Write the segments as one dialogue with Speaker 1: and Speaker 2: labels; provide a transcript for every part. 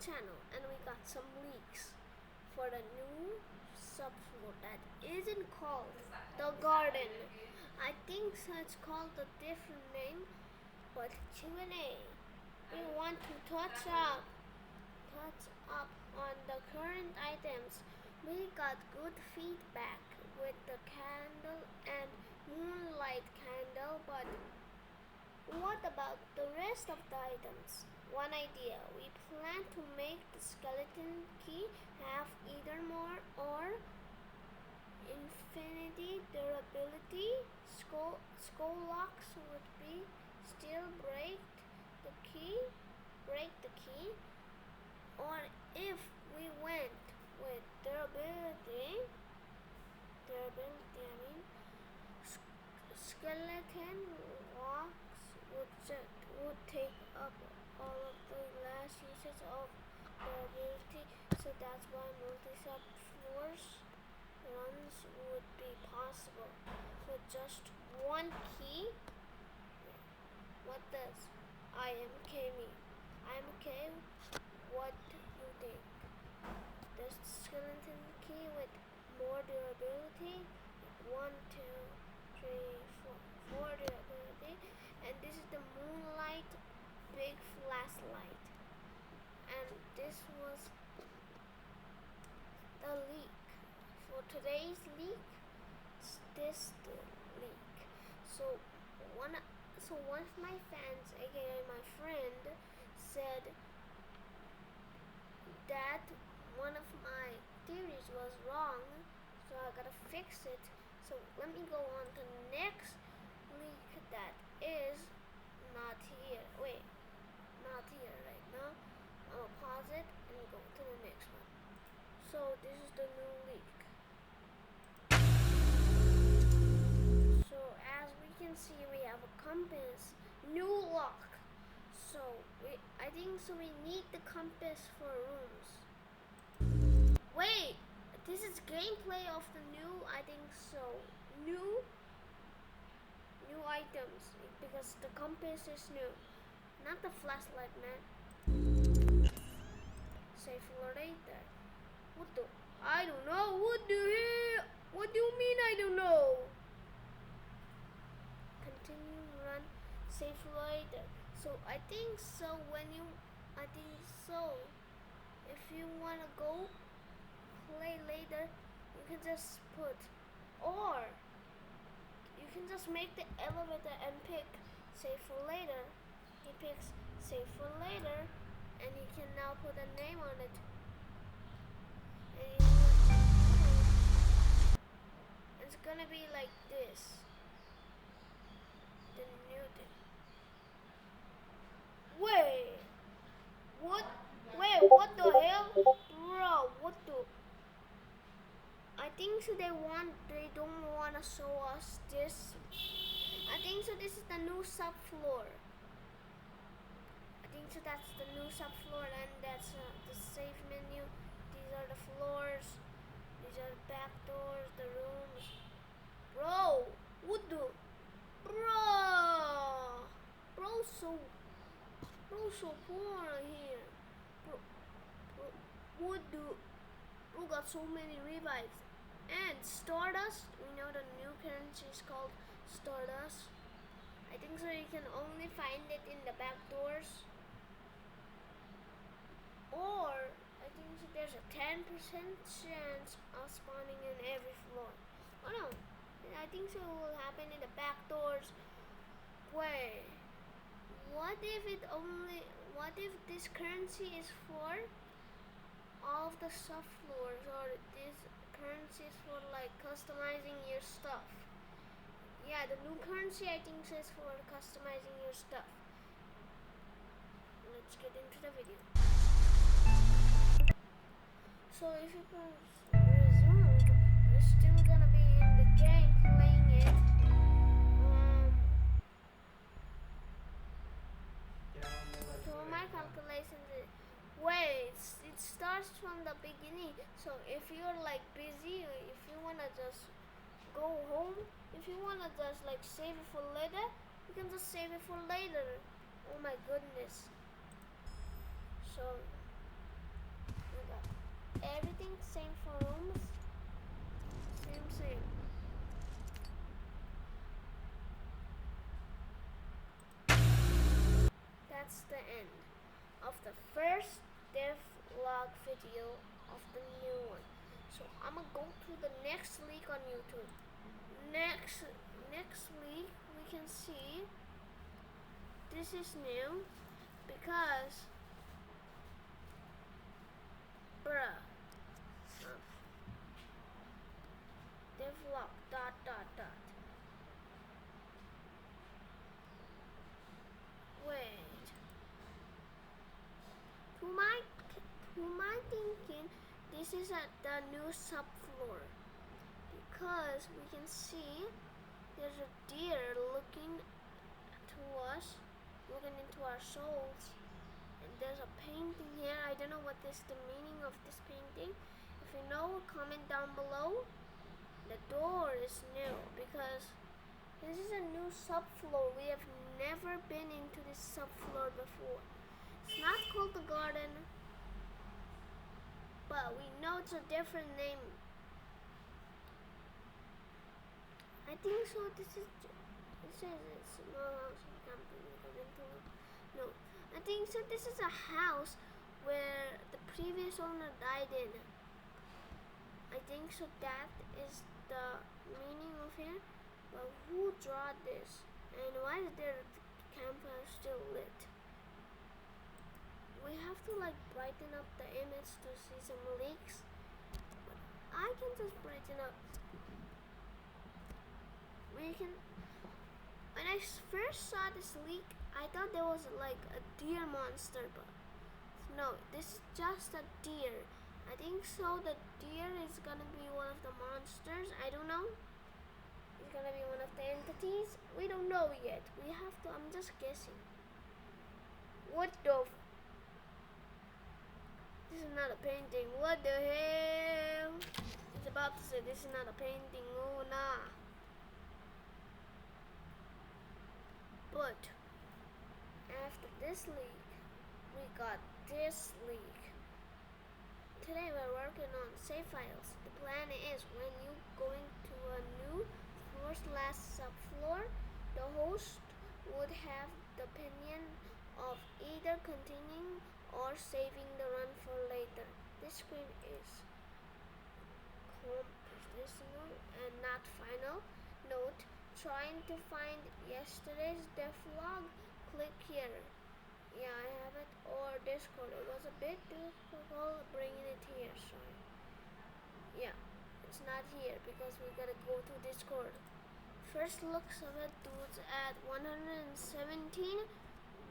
Speaker 1: channel and we got some leaks for the new subfloor that isn't called the garden. I think so it's called a different name, but Q&A. We want to touch up on the current items. We got good feedback with the candle and moonlight candle, but what about the rest of the items? One idea, we plan to make the skeleton key have either more or infinity durability. Skull locks would be still break the key, or if we went with durability, I mean, skeleton locks would take up all of the last uses of durability, so that's why multi-sub floors runs would be possible with just one key. What does IMK mean? IMK, what do you think? Does the skeleton key with more durability? 1, 2, 3, 4 durability. And this is the moonlight big flashlight. And this was the leak. For today's leak, this the leak. So one of my fans, aka my friend, said that one of my theories was wrong, so I gotta fix it. So let me go on to the next leak that is not here. Wait, not here right now. I'll pause it and go to the next one. So this is the new leak. So as we can see, we have a compass, new lock. So I think so we need the compass for rooms. Wait, this is gameplay of the new, I think so, new items, because the compass is new, not the flashlight, man. Save for later. What the? I don't know. What do you mean I don't know? Continue run. Save for later. So I think so if you wanna go play later, you can just put, or you can just make the elevator and pick save for later. He picks save for later, and he can now put a name on it. And it's gonna be like this. The new thing. Wait, what the hell? Bro, what the? I think so they don't wanna show us this. I think so this is the new subfloor. I think so that's the new subfloor, and that's the save menu. These are the floors. These are the back doors, the rooms. Bro, what the? Bro, so poor here. What the? Bro got so many revives. And Stardust, we know the new currency is called Stardust. I think so you can only find it in the back doors. Or I think so there's a 10% chance of spawning in every floor. Oh no, I think so it will happen in the back doors. Wait, what if this currency is for all of the subfloors, or this currency is for like customizing your stuff? Yeah, the new currency I think is for customizing your stuff. Let's get into the video. So if you press resume, you're still gonna be in the game playing it. So my calculations is, wait, it starts from the beginning. So if you're like busy, if you wanna just go home, if you wanna just like save it for later, you can just save it for later. Oh my goodness. So same for rooms. Same. That's the end of the first devlog video of the new one. So I'm gonna go to the next leak on YouTube. Next leak we can see this is new because devlog dot. Wait. Who am I thinking this is at the new subfloor? Because we can see there's a deer looking to us, looking into our souls. And there's a painting here. I don't know what is the meaning of this painting. If you know, comment down below. The door is new because this is a new subfloor. We have never been into this subfloor before. It's not called the garden, but we know it's a different name. I think so. This says it's small house company. No, I think so. This is a house where the previous owner died in. I think so. That is the meaning of here. But who drew this? And why is their campfire still lit? We have to like brighten up the image to see some leaks. But I can just brighten up. When I first saw this leak, I thought there was like a deer monster, but no, this is just a deer. I think so. The deer is gonna be one of the monsters. I don't know. It's gonna be one of the entities. We don't know yet. We have to. I'm just guessing. What the? This is not a painting. What the hell? It's about to say this is not a painting. Oh nah. But after this leak, we got this leak. Today we're working on save files. The plan is when you going to a new floor/subfloor, the host would have the opinion of either continuing or saving the run for later. This screen is compositional and not final. Note, trying to find yesterday's devlog, click here. Yeah, I have it. Or Discord. It was a bit difficult bringing it here, sorry. Yeah, it's not here because we gotta go to Discord. First looks of it, dudes at 117.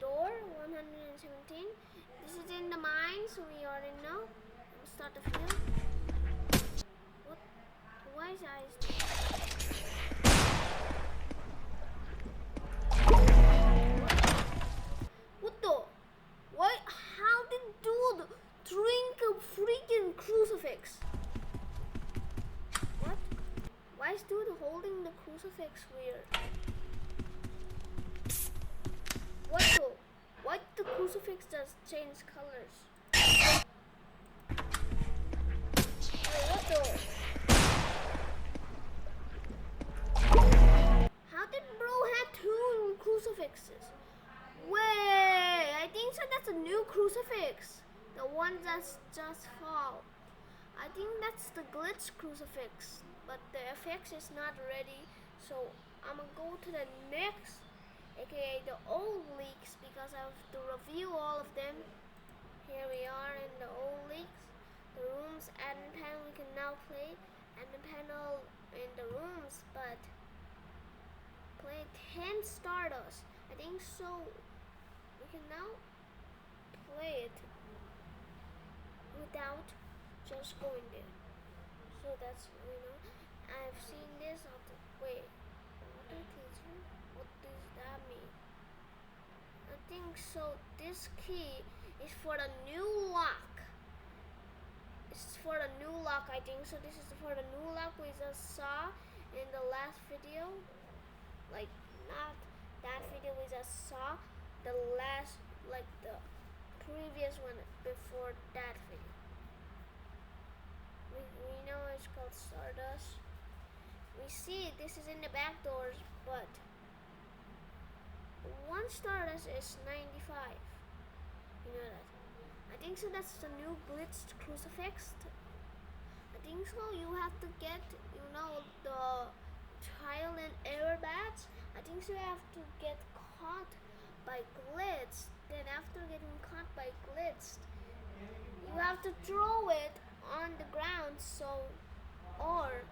Speaker 1: Door 117. This is in the mine, so we already know. Let's start the field. What? Why is eyes? What the? Why? How did dude drink a freaking crucifix? What? Why is dude holding the crucifix weird? What the? Why the crucifix does change colors? Wait, what the? How did bro have two crucifixes? Wait, I think so that's a new crucifix. The one that's just fall. I think that's the glitch crucifix, but the FX is not ready. So I'm gonna go to the next, aka the old leaks, because I have to review all of them. Here we are in the old leaks. The rooms admin panel, we can now play admin panel in the rooms, but play 10 Stardust. I think so. We can now play it without just going there. So that's, I've seen this on the, wait, water teacher? What does that mean? I think so. This key is for the new lock. It's for the new lock, I think so. This is for the new lock we just saw in the last video. Like, not that video we just saw. The last, like the previous one before that video. We we see this is in the back doors, but 1 star is 95. You know that. I think so that's the new glitched crucifix. I think so you have to get, the trial and error badge. I think so you have to get caught by glitch. Then after getting caught by glitch, you have to throw it on the ground. So, or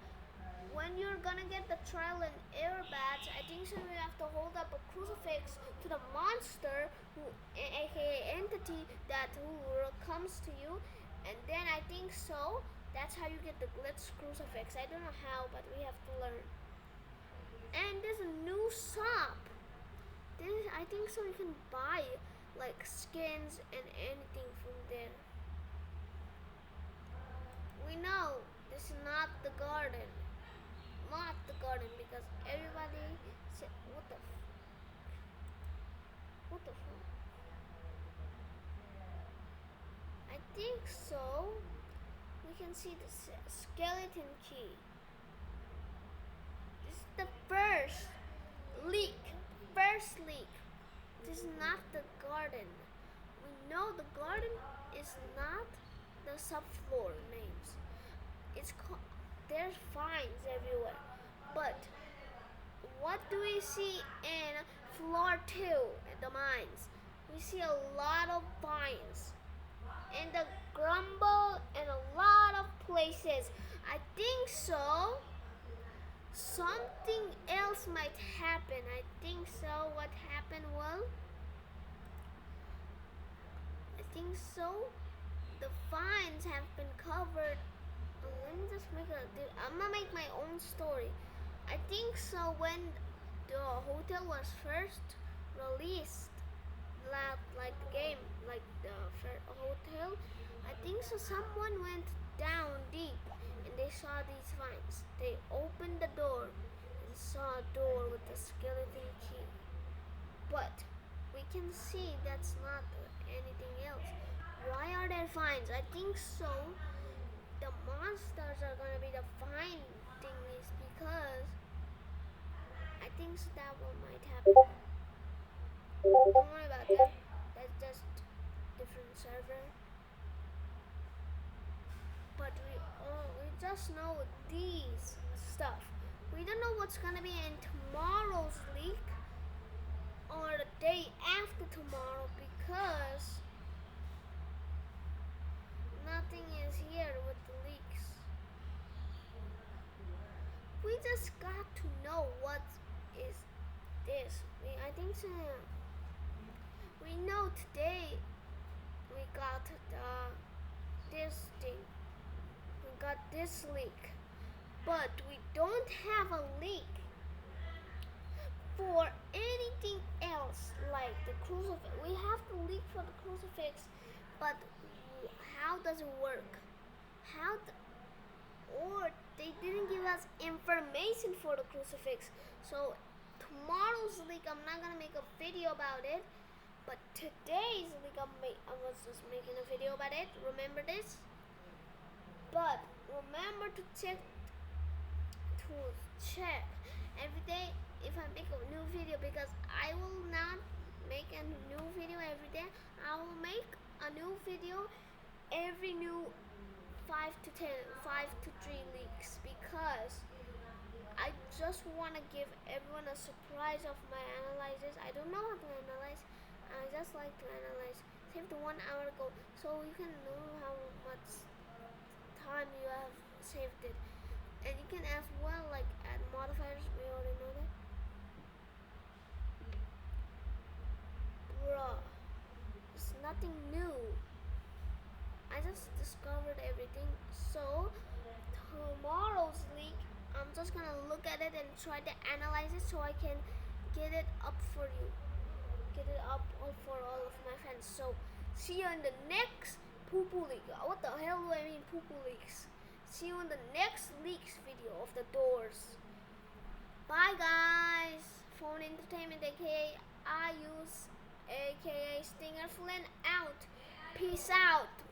Speaker 1: when you're gonna get the trial and error badge, I think so you have to hold up a crucifix to the monster, aka entity who comes to you, and then I think so that's how you get the glitch crucifix. I don't know how, but we have to learn. And there's a new shop. I think so you can buy like skins and anything from there. We know this is not the garden. Not the garden, because everybody said, what the fuck? I think so. We can see the skeleton key. This is the first leak. This is not the garden. We know the garden is not the subfloor names. It's called. There's vines everywhere. But what do we see in floor 2 at the mines? We see a lot of vines in the grumble and a lot of places. I think so. Something else might happen. I think so. What happened? Well, I think so. The vines have been covered. Let me just I'm gonna make my own story. I think so. When the hotel was first released, like the game, like the hotel, I think so. Someone went down deep and they saw these vines. They opened the door and saw a door with a skeleton key. But we can see that's not anything else. Why are there vines? I think so. The monsters are gonna be the vine thingies, because I think so that one might happen. Don't worry about that. That's just different server. But we just know these stuff. We don't know what's gonna be in tomorrow's leak or the day after tomorrow, because nothing is here with the leaks. We just got to know what is this. I think so. We know today we got this thing. We got this leak, but we don't have a leak for anything else like the crucifix. We have to leak for the crucifix, but how does it work? Or they didn't give us information for the crucifix. So tomorrow's leak, I'm not gonna make a video about it. But today's leak, I was just making a video about it. Remember this? But remember to check every day if I make a new video, because I will not make a new video every day. I will make a new video every new 5 to 3 leaks, because I just want to give everyone a surprise of my analysis. I don't know how to analyze. I just like to analyze. Save the 1 hour ago, so you can know how much time you have saved it. And you can as well like add modifiers. We already know that. Bruh, it's nothing new. I just discovered everything. So tomorrow's leak, I'm just gonna look at it and try to analyze it so I can get it up for you. Get it up for all of my friends. So see you in the next poo-poo leak. What the hell do I mean poo-poo leaks? See you in the next leaks video of the doors. Bye guys. Phone Entertainment, aka IUS, aka Stinger Flynn out. Peace out.